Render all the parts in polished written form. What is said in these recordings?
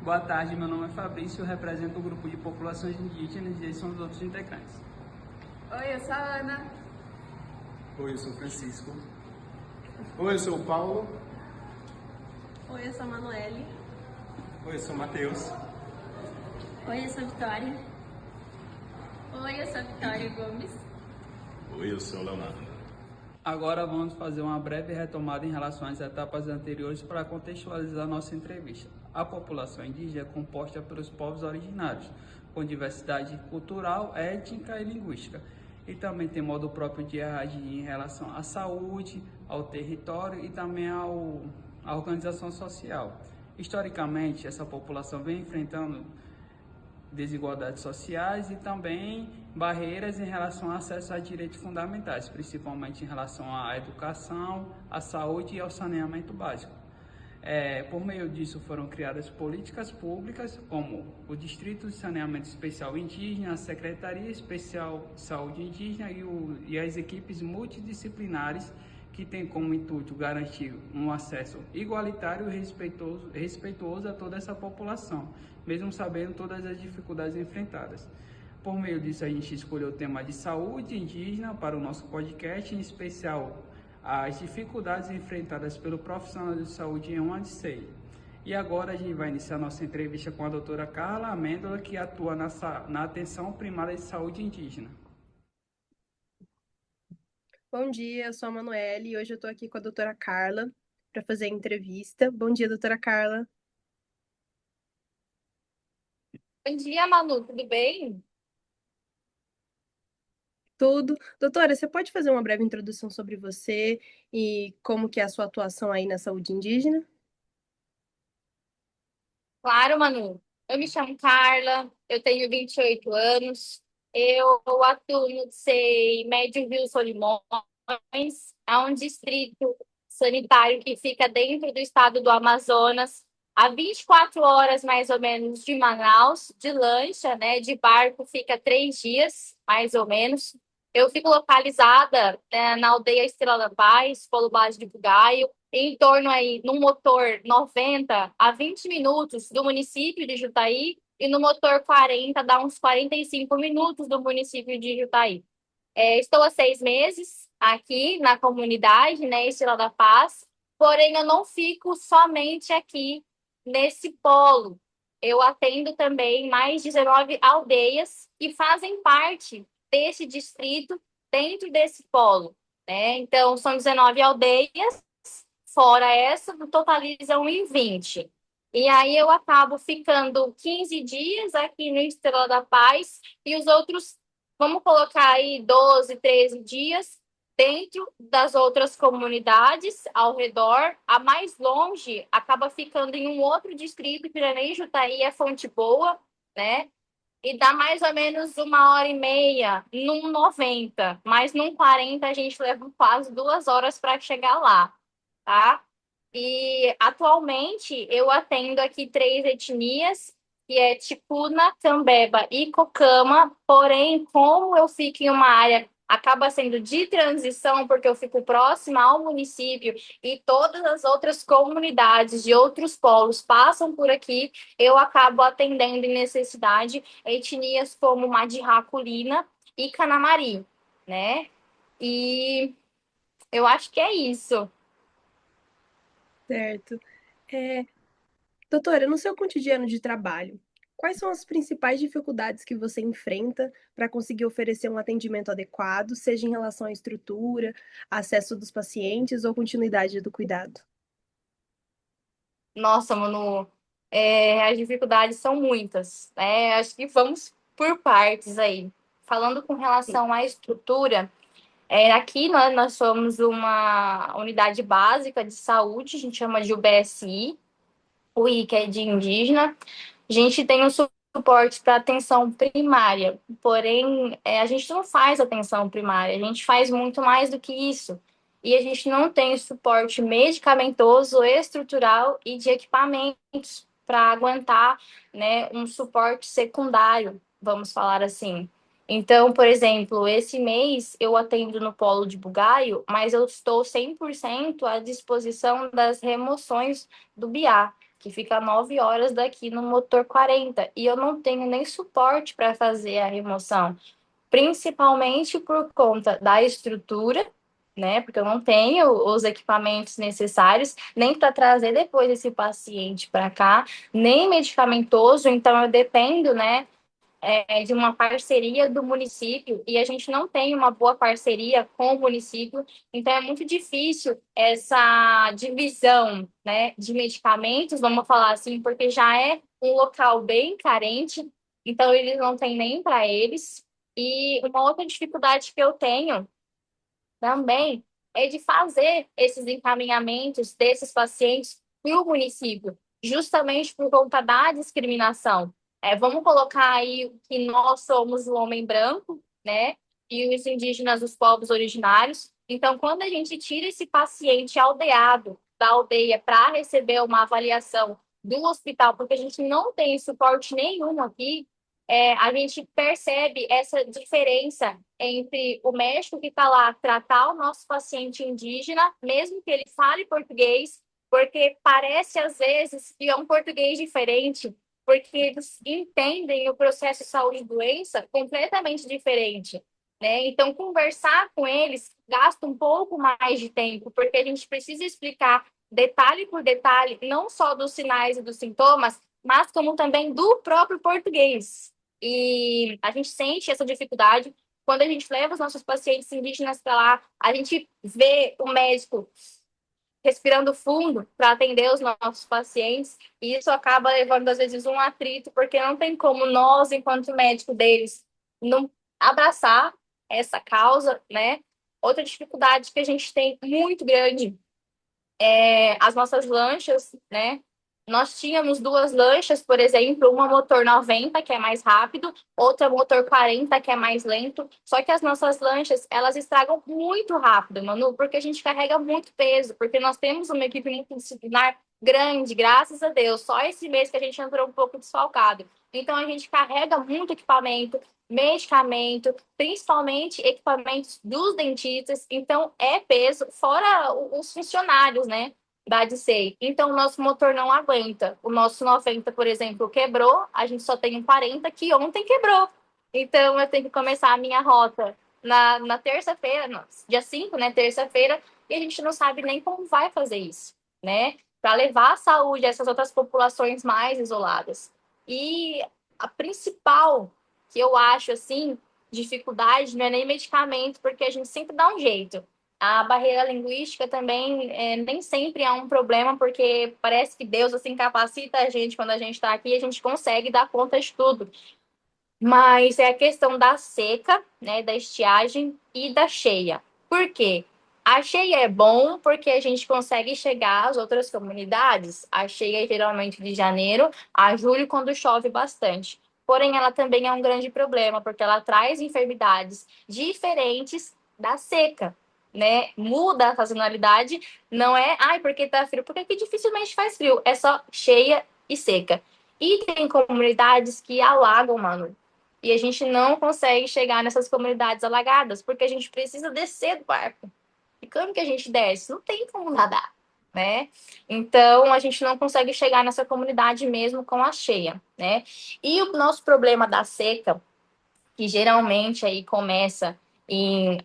Boa tarde, meu nome é Fabrício, eu represento o grupo de populações indígenas e eles são os outros integrantes. Oi, eu sou a Ana. Oi, eu sou o Francisco. Oi, eu sou o Paulo. Oi, eu sou a Manoele. Oi, eu sou o Matheus. Oi, eu sou a Vitória. Oi, eu sou a Vitória Gomes. Oi, eu sou o Leonardo. Agora vamos fazer uma breve retomada em relação às etapas anteriores para contextualizar nossa entrevista. A população indígena é composta pelos povos originários, com diversidade cultural, étnica e linguística. E também tem modo próprio de agir em relação à saúde, ao território e também à organização social. Historicamente, essa população vem enfrentando desigualdades sociais e também barreiras em relação ao acesso a direitos fundamentais, principalmente em relação à educação, à saúde e ao saneamento básico. Por meio disso foram criadas políticas públicas como o Distrito de Saneamento Especial Indígena, a Secretaria Especial de Saúde Indígena e as equipes multidisciplinares que têm como intuito garantir um acesso igualitário e respeitoso a toda essa população, mesmo sabendo todas as dificuldades enfrentadas. Por meio disso, a gente escolheu o tema de saúde indígena para o nosso podcast, em especial as dificuldades enfrentadas pelo profissional de saúde em um ADCEI. E agora a gente vai iniciar nossa entrevista com a doutora Carla Amêndola, que atua na atenção primária de saúde indígena. Bom dia, eu sou a Manoele e hoje eu estou aqui com a doutora Carla para fazer a entrevista. Bom dia, doutora Carla. Bom dia, Manu, tudo bem? Tudo. Doutora, você pode fazer uma breve introdução sobre você e como que é a sua atuação aí na saúde indígena? Claro, Manu. Eu me chamo Carla, eu tenho 28 anos, eu atuo no DCEI Médio Rio Solimões, é um distrito sanitário que fica dentro do estado do Amazonas, a 24 horas mais ou menos de Manaus, de lancha, né, de barco fica 3 dias, mais ou menos. Eu fico localizada, né, na aldeia Estrela da Paz, Polo Base de Bugaio, em torno aí, no motor 90 a 20 minutos do município de Jutaí e no motor 40 dá uns 45 minutos do município de Jutaí. Estou há 6 meses aqui na comunidade, né, Estrela da Paz, porém eu não fico somente aqui nesse polo. Eu atendo também mais 19 aldeias que fazem parte desse distrito dentro desse polo, né? Então, são 19 aldeias, fora essa, totalizam em 20. E aí eu acabo ficando 15 dias aqui no Estrela da Paz e os outros, vamos colocar aí 12, 13 dias dentro das outras comunidades ao redor. A mais longe acaba ficando em um outro distrito, que nem Jutaí, é Fonte Boa, né? E dá mais ou menos 1h30 num 90, mas num 40 a gente leva quase 2 horas para chegar lá, tá? E atualmente eu atendo aqui 3 etnias, que é Ticuna, Cambeba e Cocama, porém, como eu fico em uma área, acaba sendo de transição, porque eu fico próxima ao município e todas as outras comunidades de outros polos passam por aqui, eu acabo atendendo em necessidade etnias como Madirraculina e Canamari, né? E eu acho que é isso. Certo. Doutora, no seu cotidiano de trabalho, quais são as principais dificuldades que você enfrenta para conseguir oferecer um atendimento adequado, seja em relação à estrutura, acesso dos pacientes ou continuidade do cuidado? Nossa, Manu, as dificuldades são muitas, né? Acho que vamos por partes aí. Falando com Sim. relação à estrutura, aqui nós somos uma unidade básica de saúde, a gente chama de UBSI, o I que é de indígena. A gente tem um suporte para atenção primária, porém, a gente não faz atenção primária, a gente faz muito mais do que isso. E a gente não tem suporte medicamentoso, estrutural e de equipamentos para aguentar, né, um suporte secundário, vamos falar assim. Então, por exemplo, esse mês eu atendo no Polo de Bugaio, mas eu estou 100% à disposição das remoções do BIA, que fica a 9 horas daqui no motor 40, e eu não tenho nem suporte para fazer a remoção, principalmente por conta da estrutura, né? Porque eu não tenho os equipamentos necessários nem para trazer depois esse paciente para cá, nem medicamentoso, então eu dependo, né, de uma parceria do município, e a gente não tem uma boa parceria com o município, então é muito difícil essa divisão, né, de medicamentos, vamos falar assim, porque já é um local bem carente, então eles não têm nem para eles. E uma outra dificuldade que eu tenho também é de fazer esses encaminhamentos desses pacientes para o município, justamente por conta da discriminação. Vamos colocar aí que nós somos o homem branco, né? E os indígenas, os povos originários. Então, quando a gente tira esse paciente aldeado da aldeia para receber uma avaliação do hospital, porque a gente não tem suporte nenhum aqui, a gente percebe essa diferença entre o médico que está lá tratar o nosso paciente indígena, mesmo que ele fale português, porque parece às vezes que é um português diferente, porque eles entendem o processo de saúde e doença completamente diferente, né? Então, conversar com eles gasta um pouco mais de tempo, porque a gente precisa explicar detalhe por detalhe, não só dos sinais e dos sintomas, mas como também do próprio português. E a gente sente essa dificuldade quando a gente leva os nossos pacientes indígenas para lá, a gente vê o médico respirando fundo para atender os nossos pacientes, e isso acaba levando, às vezes, um atrito, porque não tem como nós, enquanto médico deles, não abraçar essa causa, né? Outra dificuldade que a gente tem muito grande as nossas lanchas, né? Nós tínhamos duas lanchas, por exemplo, uma motor 90, que é mais rápido, outra motor 40, que é mais lento. Só que as nossas lanchas, elas estragam muito rápido, Manu, porque a gente carrega muito peso, porque nós temos uma equipe multidisciplinar grande, graças a Deus. Só esse mês que a gente entrou um pouco desfalcado. Então, a gente carrega muito equipamento, medicamento, principalmente equipamentos dos dentistas. Então, é peso, fora os funcionários, né? Da DCEI. Então, o nosso motor não aguenta. O nosso 90, por exemplo, quebrou, a gente só tem um 40 que ontem quebrou. Então, eu tenho que começar a minha rota na terça-feira, dia 5, né, terça-feira, e a gente não sabe nem como vai fazer isso, né? Para levar a saúde a essas outras populações mais isoladas. E a principal que eu acho, assim, dificuldade não é nem medicamento, porque a gente sempre dá um jeito. A barreira linguística também nem sempre é um problema, porque parece que Deus assim capacita a gente quando a gente está aqui, a gente consegue dar conta de tudo. Mas é a questão da seca, né, da estiagem e da cheia. Por quê? A cheia é bom porque a gente consegue chegar às outras comunidades. A cheia é geralmente de janeiro a julho, quando chove bastante. Porém, ela também é um grande problema, porque ela traz enfermidades diferentes da seca, né? Muda a sazonalidade, não é, porque tá frio, porque aqui dificilmente faz frio, é só cheia e seca. E tem comunidades que alagam, mano. E a gente não consegue chegar nessas comunidades alagadas, porque a gente precisa descer do barco. E como que a gente desce? Não tem como nadar, né? Então, a gente não consegue chegar nessa comunidade mesmo com a cheia, né? E o nosso problema da seca, que geralmente aí começa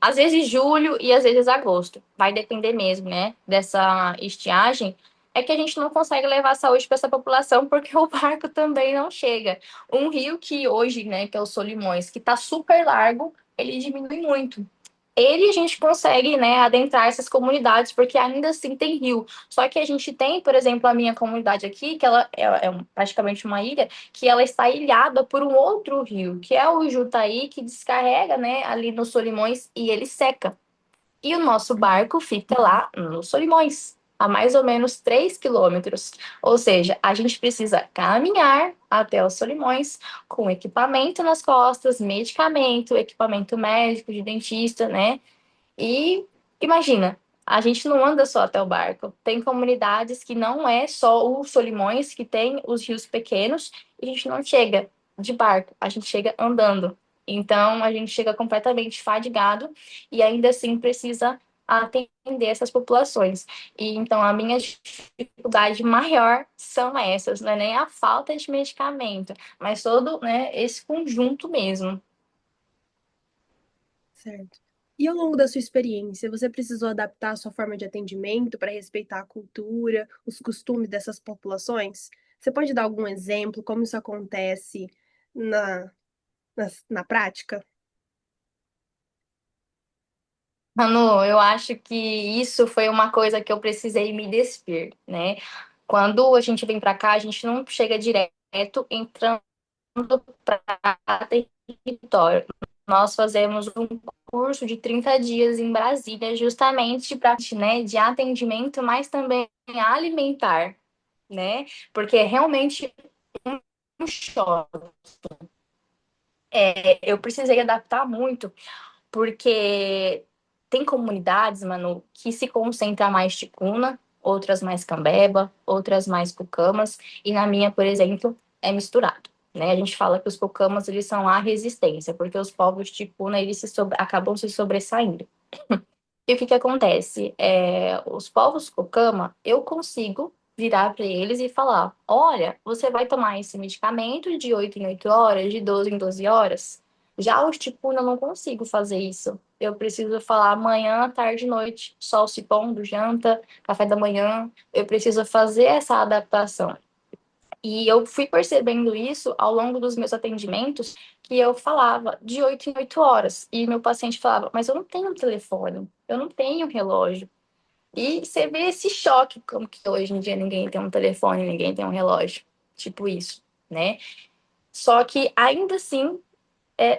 às vezes julho e às vezes agosto, vai depender mesmo, né, dessa estiagem, é que a gente não consegue levar saúde para essa população porque o barco também não chega. Um rio que hoje, né, que é o Solimões, que está super largo, ele diminui muito. Ele a gente consegue, né, adentrar essas comunidades, porque ainda assim tem rio. Só que a gente tem, por exemplo, a minha comunidade aqui, que ela praticamente uma ilha, que ela está ilhada por um outro rio, que é o Jutaí, que descarrega, né, ali nos Solimões, e ele seca. E o nosso barco fica lá nos Solimões, a mais ou menos 3 quilômetros. Ou seja, a gente precisa caminhar até os Solimões com equipamento nas costas, medicamento, equipamento médico, de dentista, né? E imagina, a gente não anda só até o barco. Tem comunidades que não é só os Solimões, que tem os rios pequenos, e a gente não chega de barco, a gente chega andando. Então, a gente chega completamente fadigado e ainda assim precisa a atender essas populações. E então a minha dificuldade maior são essas, não é nem a falta de medicamento, mas todo, né, esse conjunto mesmo. Certo. E ao longo da sua experiência, você precisou adaptar a sua forma de atendimento para respeitar a cultura, os costumes dessas populações? Você pode dar algum exemplo, como isso acontece na, na prática? Manu, eu acho que isso foi uma coisa que eu precisei me despir, né? Quando a gente vem para cá, a gente não chega direto entrando para território. Nós fazemos um curso de 30 dias em Brasília, justamente para, né, de atendimento, mas também alimentar, né? Porque é realmente um choque. Eu precisei adaptar muito porque tem comunidades, mano, que se concentra mais ticuna, outras mais cambeba, outras mais cucamas, e na minha, por exemplo, é misturado. Né? A gente fala que os cucamas, eles são a resistência, porque os povos ticuna, eles acabam se sobressaindo. E o que que acontece? Os povos cucama, eu consigo virar para eles e falar: olha, você vai tomar esse medicamento de 8 em 8 horas, de 12 em 12 horas. Já os ticuna, eu não consigo fazer isso. Eu preciso falar manhã, tarde, noite, sol se pondo, janta, café da manhã. Eu preciso fazer essa adaptação. E eu fui percebendo isso ao longo dos meus atendimentos, que eu falava de 8 em 8 horas. E meu paciente falava, mas eu não tenho telefone, eu não tenho relógio. E você vê esse choque, como que hoje em dia ninguém tem um telefone, ninguém tem um relógio. Tipo isso, né? Só que ainda assim,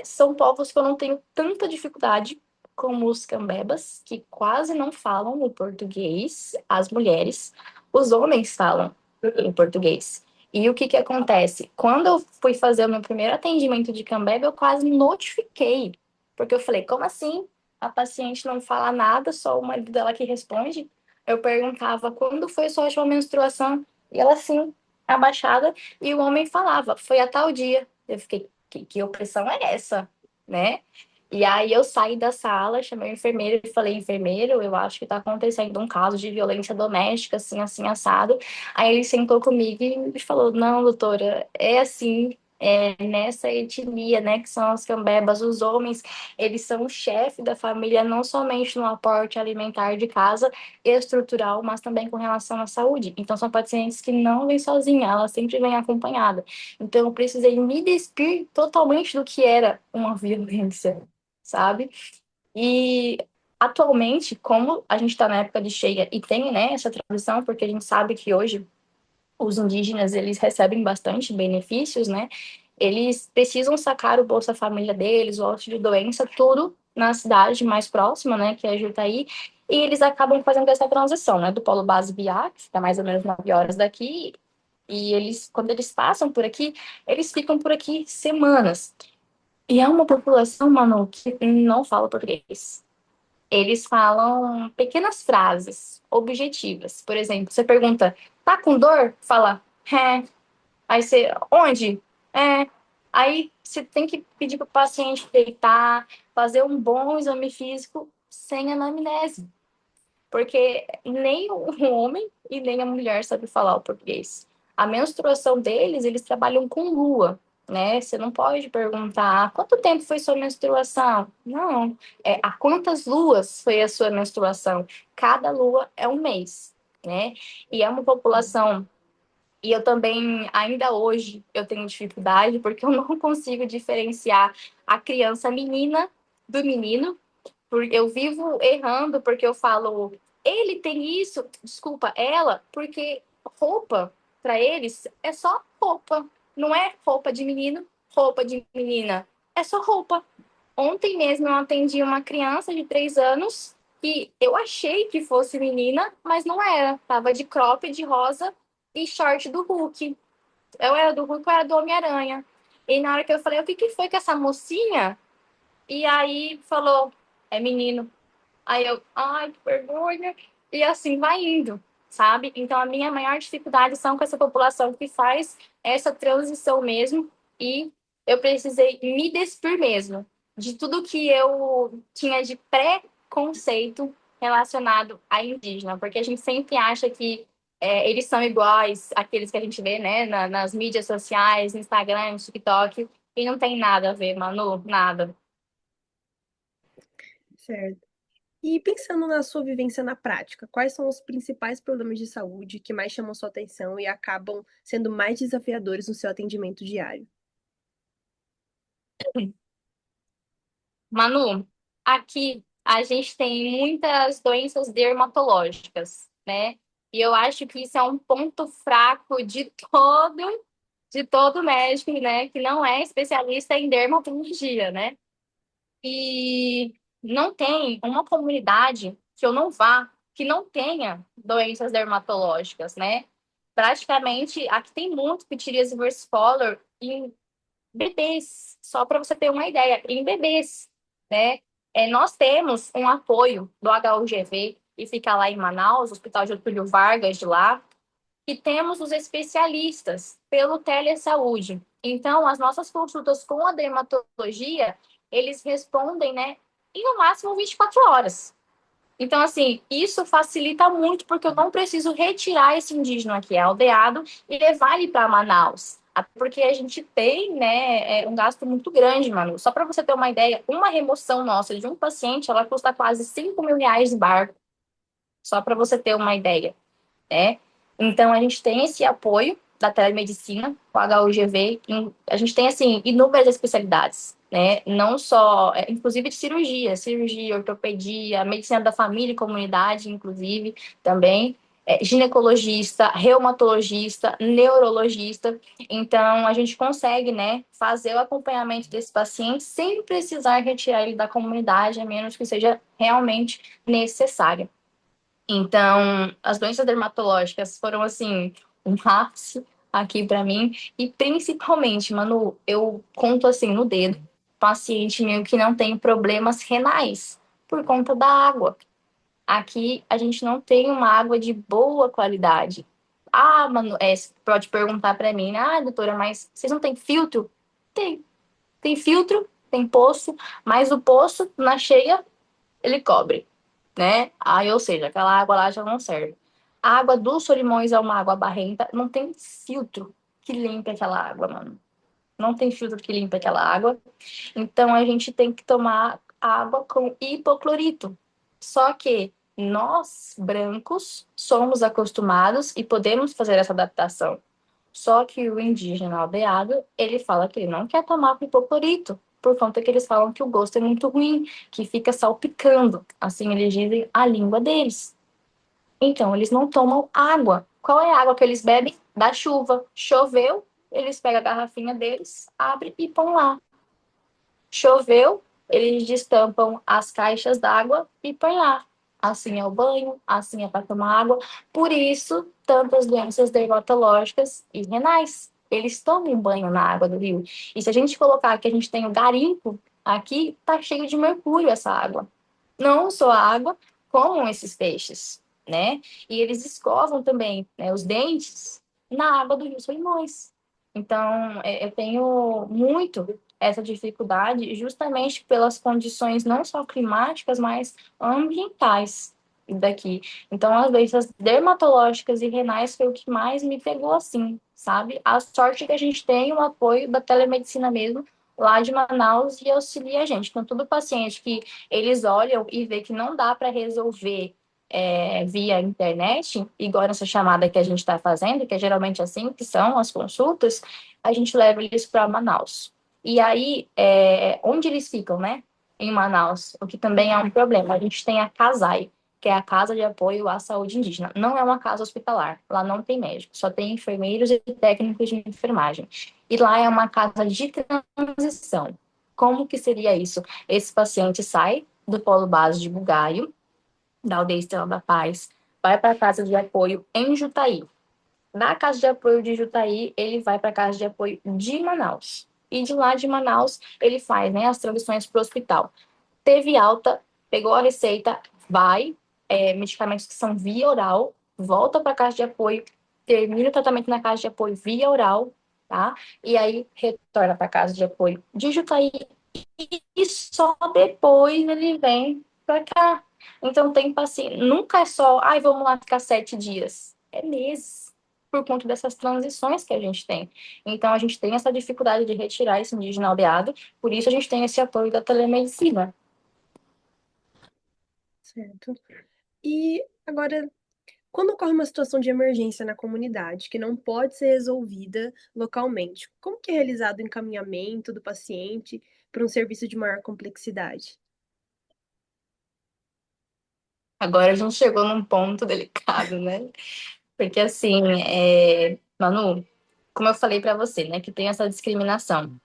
são povos que eu não tenho tanta dificuldade como os cambebas, que quase não falam o português, as mulheres. Os homens falam em português. E o que que acontece? Quando eu fui fazer o meu primeiro atendimento de cambeba, eu quase notifiquei. Porque eu falei, como assim? A paciente não fala nada, só o marido dela que responde. Eu perguntava, quando foi sua última menstruação? E ela, assim, abaixada. E o homem falava, foi a tal dia. Eu fiquei, que opressão é essa, né? E aí eu saí da sala, chamei o enfermeiro e falei, enfermeiro, eu acho que está acontecendo um caso de violência doméstica, assim, assim, assado. Aí ele sentou comigo e falou, não, doutora, é assim, nessa etnia, né, que são as cambebas, os homens, eles são o chefe da família, não somente no aporte alimentar de casa, estrutural, mas também com relação à saúde. Então, são pacientes que não vêm sozinhas, elas sempre vêm acompanhadas. Então, eu precisei me despir totalmente do que era uma violência, sabe? E atualmente, como a gente está na época de cheia e tem, né, essa transição, porque a gente sabe que hoje os indígenas, eles recebem bastante benefícios, né? Eles precisam sacar o Bolsa Família deles, o auxílio doença, tudo na cidade mais próxima, né, que é Jutaí, e eles acabam fazendo essa transição, né, do Polo Base Biá, que fica mais ou menos 9 horas daqui, e eles, quando eles passam por aqui, eles ficam por aqui semanas. E é uma população, mano, que não fala português. Eles falam pequenas frases objetivas. Por exemplo, você pergunta, tá com dor? Fala, é. Aí você, onde? É. Aí você tem que pedir para o paciente deitar, fazer um bom exame físico sem anamnese. Porque nem o homem e nem a mulher sabe falar o português. A menstruação deles, eles trabalham com lua, né? Você não pode perguntar quanto tempo foi sua menstruação? Não. Há quantas luas foi a sua menstruação? Cada lua é um mês, né? E é uma população. E eu também, ainda hoje, eu tenho dificuldade porque eu não consigo diferenciar a criança menina do menino, porque eu vivo errando, porque eu falo, ele tem isso, desculpa, ela, porque roupa, para eles, é só roupa. Não é roupa de menino, roupa de menina. É só roupa. Ontem mesmo eu atendi uma criança de 3 anos que eu achei que fosse menina, mas não era. Tava de cropped de rosa e short do Hulk. Eu era do Hulk, eu era do Homem-Aranha. E na hora que eu falei, o que que foi com essa mocinha? E aí falou, é menino. Aí eu, ai, que vergonha. E assim vai indo, sabe? Então a minha maior dificuldade são com essa população que faz essa transição mesmo. E eu precisei me despir mesmo de tudo que eu tinha de preconceito relacionado a indígena, porque a gente sempre acha que eles são iguais àqueles que a gente vê, né, nas mídias sociais, no Instagram, no TikTok, e não tem nada a ver, Manu, nada. Certo. E pensando na sua vivência na prática, quais são os principais problemas de saúde que mais chamam sua atenção e acabam sendo mais desafiadores no seu atendimento diário? Manu, aqui a gente tem muitas doenças dermatológicas, né? E eu acho que isso é um ponto fraco de todo médico, né, que não é especialista em dermatologia, né? E não tem uma comunidade que eu não vá que não tenha doenças dermatológicas, né? Praticamente, aqui tem muito pitiríase versicolor em bebês, só para você ter uma ideia, em bebês, né? Nós temos um apoio do HUGV e fica lá em Manaus, Hospital Getúlio Vargas de lá, e temos os especialistas pelo telesaúde. Então, as nossas consultas com a dermatologia, eles respondem, né, em no máximo 24 horas. Então, assim, isso facilita muito, porque eu não preciso retirar esse indígena que é aldeado e levar ele para Manaus. Até porque a gente tem, né, um gasto muito grande, Manu. Só para você ter uma ideia, uma remoção nossa de um paciente, ela custa quase R$ 5.000 de barco. Só para você ter uma ideia, né? Então, a gente tem esse apoio da telemedicina, com a HUGV, a gente tem, assim, inúmeras especialidades, né? Não só, inclusive de cirurgia, ortopedia, medicina da família e comunidade, inclusive, também, ginecologista, reumatologista, neurologista. Então, a gente consegue, né, fazer o acompanhamento desse paciente sem precisar retirar ele da comunidade, a menos que seja realmente necessário. Então, as doenças dermatológicas foram, assim, um ápice aqui para mim. E principalmente, Manu, eu conto assim no dedo, paciente meu que não tem problemas renais por conta da água. Aqui a gente não tem uma água de boa qualidade. Ah, Manu, você pode perguntar para mim, ah, doutora, mas vocês não têm filtro? Tem. Tem filtro, tem poço, mas o poço, na cheia, ele cobre, né? Aí, ou seja, aquela água lá já não serve. A água dos Solimões é uma água barrenta, não tem filtro que limpe aquela água, mano. Não tem filtro que limpe aquela água. Então, a gente tem que tomar água com hipoclorito. Só que nós, brancos, somos acostumados e podemos fazer essa adaptação. Só que o indígena aldeado, ele fala que ele não quer tomar com hipoclorito, por conta que eles falam que o gosto é muito ruim, que fica salpicando. Assim eles dizem a língua deles. Então, eles não tomam água. Qual é a água que eles bebem? Da chuva. Choveu, eles pegam a garrafinha deles, abrem e põem lá. Choveu, eles destampam as caixas d'água e põem lá. Assim é o banho, assim é para tomar água. Por isso, tantas doenças dermatológicas e renais. Eles tomam banho na água do rio. E se a gente colocar que a gente tem o garimpo, aqui tá cheio de mercúrio essa água. Não só a água, como esses peixes, né? E eles escovam também, né, os dentes na água do rio Solimões. Então, eu tenho muito essa dificuldade justamente pelas condições não só climáticas, mas ambientais daqui. Então, as doenças dermatológicas e renais foi o que mais me pegou assim, sabe? A sorte é que a gente tem o apoio da telemedicina mesmo, lá de Manaus, e auxilia a gente. Então, todo paciente que eles olham e vê que não dá para resolver via internet, igual nessa chamada que a gente está fazendo, que é geralmente assim que são as consultas, a gente leva eles para Manaus. E aí, onde eles ficam, né? Em Manaus, o que também é um problema. A gente tem a CASAI, que é a Casa de Apoio à Saúde Indígena. Não é uma casa hospitalar, lá não tem médico, só tem enfermeiros e técnicos de enfermagem. E lá é uma casa de transição. Como que seria isso? Esse paciente sai do polo base de Bugaio, da Aldeia Estrela da Paz, vai para a casa de apoio em Jutaí. Na casa de apoio de Jutaí, ele vai para a casa de apoio de Manaus. E de lá de Manaus, ele faz, né, as transições para o hospital. Teve alta, pegou a receita, vai, medicamentos que são via oral, volta para a casa de apoio, termina o tratamento na casa de apoio via oral, tá? E aí retorna para a casa de apoio de Jutaí e só depois ele vem para cá. Então, tem paciente, nunca é só, ai, vamos lá ficar 7 dias. É meses, por conta dessas transições que a gente tem. Então, a gente tem essa dificuldade de retirar esse indígena aldeado, por isso a gente tem esse apoio da telemedicina. Certo. E agora, quando ocorre uma situação de emergência na comunidade que não pode ser resolvida localmente, como que é realizado o encaminhamento do paciente para um serviço de maior complexidade? Agora a gente chegou num ponto delicado, né? Porque assim, Manu, como eu falei para você, né, que tem essa discriminação.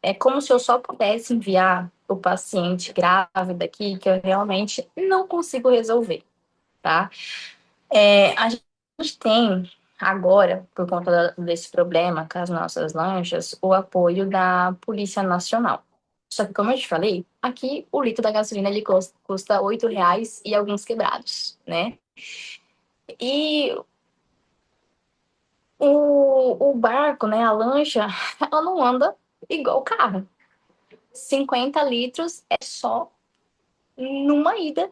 É como se eu só pudesse enviar o paciente grávida aqui, que eu realmente não consigo resolver, tá? A gente tem agora, por conta desse problema com as nossas lanchas, o apoio da Polícia Nacional. Só que, como eu te falei, aqui o litro da gasolina ele custa R$ 8 e alguns quebrados, né? E o barco, né, a lancha, ela não anda igual o carro. 50 litros é só numa ida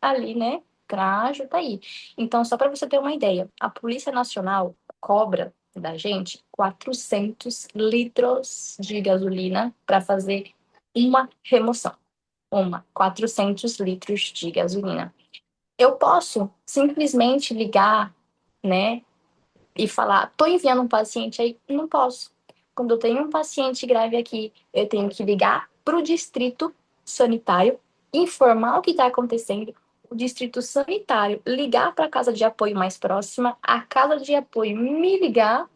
ali, né? Pra Jutaí. Então, só para você ter uma ideia, a Polícia Nacional cobra da gente 400 litros de gasolina para fazer uma remoção. 400 litros de gasolina. Eu posso simplesmente ligar, né, e falar, tô enviando um paciente aí? Não posso. Quando eu tenho um paciente grave aqui, eu tenho que ligar para o distrito sanitário, informar o que está acontecendo, o distrito sanitário ligar para a casa de apoio mais próxima, a casa de apoio me ligar,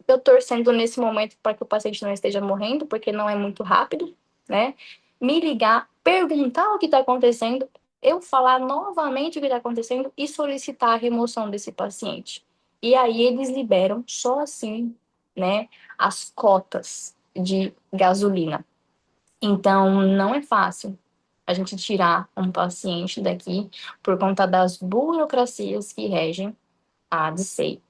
eu torcendo nesse momento para que o paciente não esteja morrendo, porque não é muito rápido, né? Me ligar, perguntar o que está acontecendo, eu falar novamente o que está acontecendo e solicitar a remoção desse paciente. E aí eles liberam só assim, né, as cotas de gasolina. Então, não é fácil a gente tirar um paciente daqui por conta das burocracias que regem a ADSEI.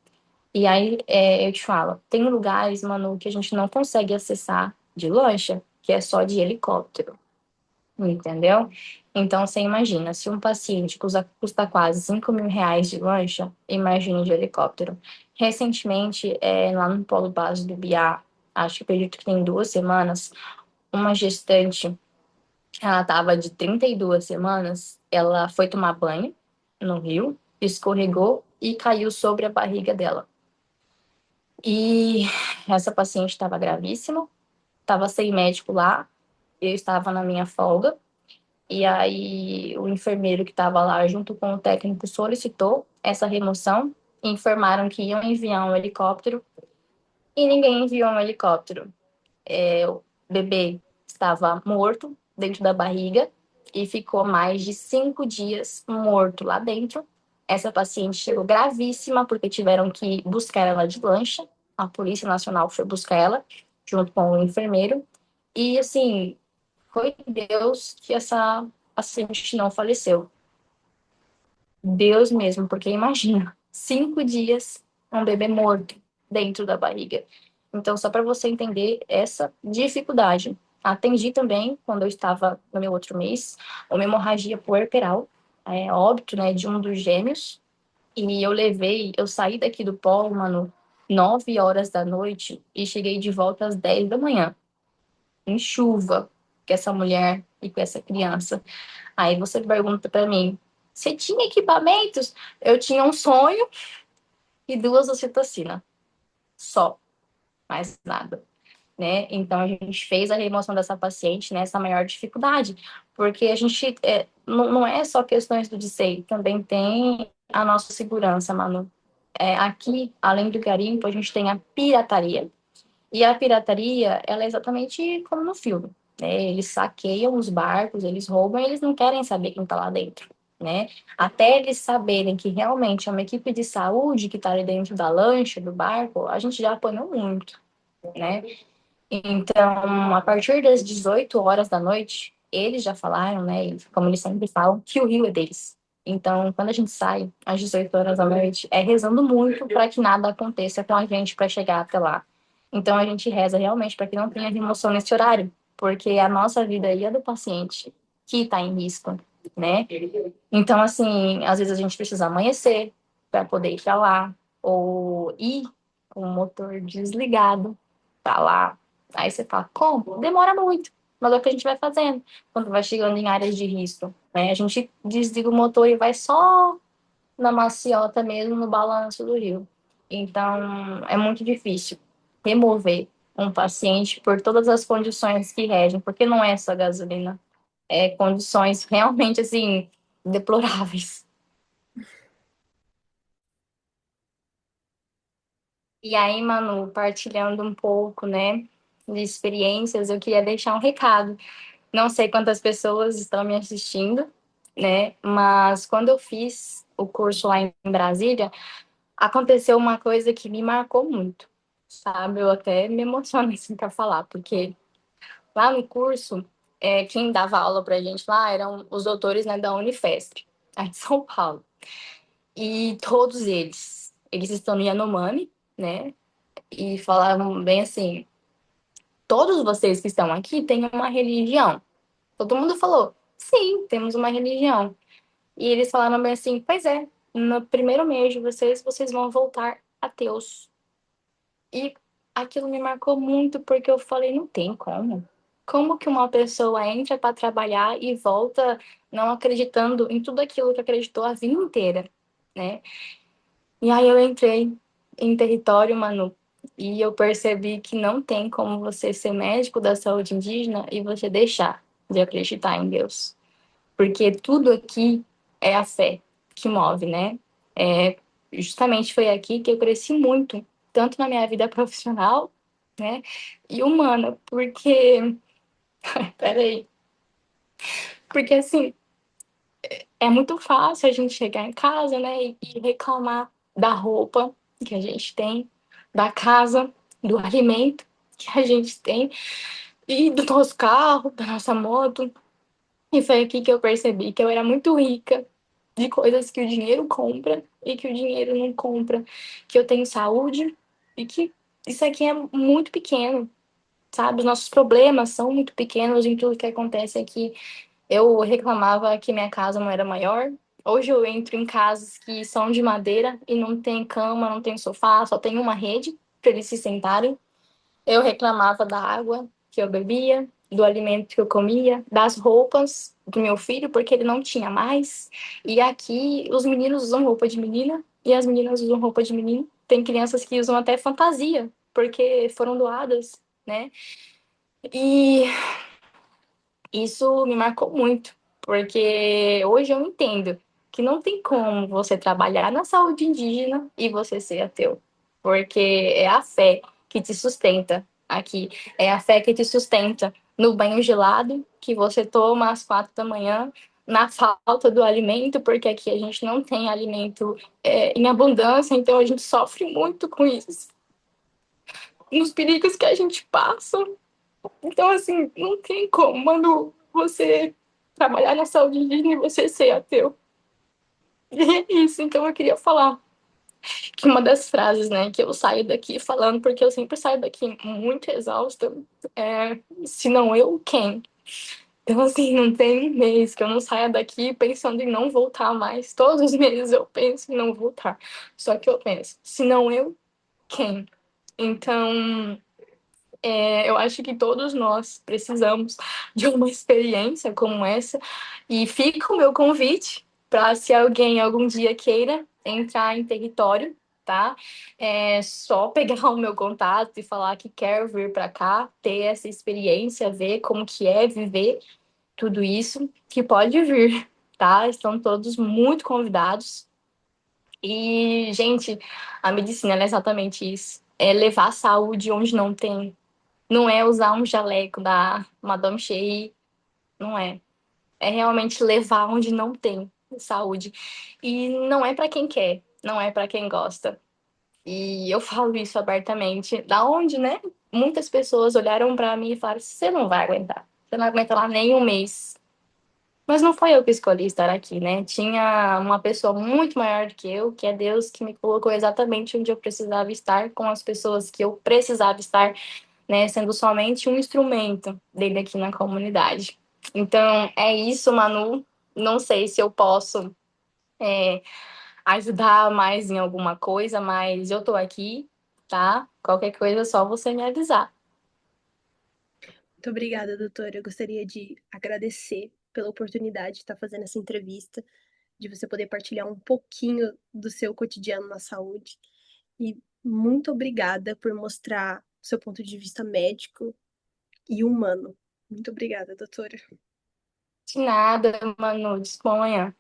E aí, eu te falo, tem lugares, Manu, que a gente não consegue acessar de lancha, que é só de helicóptero, entendeu? Então, você imagina, se um paciente custa quase R$ 5.000 de lancha, imagine de helicóptero. Recentemente, lá no Polo Base do Biá, acho que acredito que tem 2 semanas, uma gestante, ela estava de 32 semanas, ela foi tomar banho no rio, escorregou e caiu sobre a barriga dela. E essa paciente estava gravíssima, estava sem médico lá, eu estava na minha folga, e aí o enfermeiro que estava lá junto com o técnico solicitou essa remoção, e informaram que iam enviar um helicóptero, e ninguém enviou um helicóptero. O bebê estava morto dentro da barriga, e ficou mais de 5 dias morto lá dentro. Essa paciente chegou gravíssima, porque tiveram que buscar ela de lancha. A Polícia Nacional foi buscar ela, junto com o enfermeiro. E, assim, foi Deus que essa paciente não faleceu. Deus mesmo, porque imagina, 5 dias um bebê morto dentro da barriga. Então, só para você entender essa dificuldade. Atendi também, quando eu estava no meu outro mês, uma hemorragia puerperal, óbito, né, de um dos gêmeos. E eu saí daqui do polo, mano, 9 horas da noite e cheguei de volta às 10 da manhã, em chuva, com essa mulher e com essa criança. Aí você pergunta para mim, você tinha equipamentos? Eu tinha um sonho e 2 ocitocina, só, mais nada. Né? Então, a gente fez a remoção dessa paciente nessa maior dificuldade, porque a gente não é só questões do DICEI, também tem a nossa segurança, Manu. Aqui, além do garimpo, a gente tem a pirataria. E a pirataria, ela é exatamente como no filme, né? Eles saqueiam os barcos, eles roubam, e eles não querem saber quem está lá dentro, né? Até eles saberem que realmente é uma equipe de saúde que está ali dentro da lancha, do barco, a gente já apanhou muito, né? Então, a partir das 18 horas da noite, eles já falaram, né, como eles sempre falam, que o rio é deles. Então, quando a gente sai às 18 horas da noite, é rezando muito para que nada aconteça com a gente para chegar até lá. Então, a gente reza realmente para que não tenha remoção nesse horário, porque a nossa vida e a do paciente que está em risco, né? Então, assim, às vezes a gente precisa amanhecer para poder ir para lá, ou ir com o motor desligado para lá. Aí você fala, como? Demora muito, mas é o que a gente vai fazendo quando vai chegando em áreas de risco, né? A gente desliga o motor e vai só na maciota mesmo, no balanço do rio. Então, é muito difícil remover um paciente por todas as condições que regem, porque não é só gasolina, é condições realmente, assim, deploráveis. E aí, Manu, partilhando um pouco, né, de experiências, eu queria deixar um recado. Não sei quantas pessoas estão me assistindo, né, mas quando eu fiz o curso lá em Brasília, aconteceu uma coisa que me marcou muito, sabe? Eu até me emociono assim para falar, porque lá no curso, quem dava aula pra gente lá eram os doutores, né, da Unifesp, aí de São Paulo. E todos eles estão no Yanomami, né? E falavam bem assim: todos vocês que estão aqui têm uma religião. Todo mundo falou: sim, temos uma religião. E eles falaram bem assim: pois é, no primeiro mês de vocês vão voltar ateus. E aquilo me marcou muito porque eu falei, não tem como. Como que uma pessoa entra para trabalhar e volta não acreditando em tudo aquilo que acreditou a vida inteira, né? E aí eu entrei em território, Manu, e eu percebi que não tem como você ser médico da saúde indígena e você deixar de acreditar em Deus. Porque tudo aqui é a fé que move, né? Justamente foi aqui que eu cresci muito, tanto na minha vida profissional, né, e humana, porque, peraí, porque assim, é muito fácil a gente chegar em casa, né, e reclamar da roupa que a gente tem, da casa, do alimento que a gente tem, e do nosso carro, da nossa moto. E foi aqui que eu percebi que eu era muito rica de coisas que o dinheiro compra e que o dinheiro não compra. Que eu tenho saúde e que isso aqui é muito pequeno, sabe? Os nossos problemas são muito pequenos em tudo que acontece aqui. Eu reclamava que minha casa não era maior. Hoje eu entro em casas que são de madeira e não tem cama, não tem sofá, só tem uma rede para eles se sentarem. Eu reclamava da água que eu bebia, do alimento que eu comia, das roupas do meu filho, porque ele não tinha mais. E aqui os meninos usam roupa de menina e as meninas usam roupa de menino. Tem crianças que usam até fantasia, porque foram doadas, né? E isso me marcou muito, porque hoje eu entendo que não tem como você trabalhar na saúde indígena e você ser ateu, porque é a fé que te sustenta aqui, é a fé que te sustenta no banho gelado que você toma às 4 da manhã, na falta do alimento, porque aqui a gente não tem alimento em abundância, então a gente sofre muito com isso, nos perigos que a gente passa. Então, assim, não tem como, mano, você trabalhar na saúde indígena e você ser ateu. E é isso, então eu queria falar que uma das frases, né, que eu saio daqui falando, porque eu sempre saio daqui muito exausta, é, se não eu, quem? Então, assim, não tem um mês que eu não saia daqui pensando em não voltar mais. Todos os meses eu penso em não voltar. Só que eu penso, se não eu, quem? Então, eu acho que todos nós precisamos de uma experiência como essa. E fica o meu convite para se alguém algum dia queira entrar em território, tá? É só pegar o meu contato e falar que quer vir para cá, ter essa experiência, ver como que é viver tudo isso, que pode vir, tá? Estão todos muito convidados. E, gente, a medicina é exatamente isso. É levar a saúde onde não tem, não é usar um jaleco da Madame Chery, não é. É realmente levar onde não tem saúde. E não é para quem quer, não é para quem gosta. E eu falo isso abertamente. Da onde, né? Muitas pessoas olharam para mim e falaram: você não vai aguentar. Você não aguenta lá nem um mês. Mas não foi eu que escolhi estar aqui, né? Tinha uma pessoa muito maior do que eu, que é Deus, que me colocou exatamente onde eu precisava estar, com as pessoas que eu precisava estar, né, sendo somente um instrumento dele aqui na comunidade. Então, é isso, Manu. Não sei se eu posso é, ajudar mais em alguma coisa, mas eu tô aqui, tá? Qualquer coisa é só você me avisar. Muito obrigada, doutora. Eu gostaria de agradecer pela oportunidade de estar fazendo essa entrevista, de você poder partilhar um pouquinho do seu cotidiano na saúde. E muito obrigada por mostrar o seu ponto de vista médico e humano. Muito obrigada, doutora. De nada, Manu, disponha.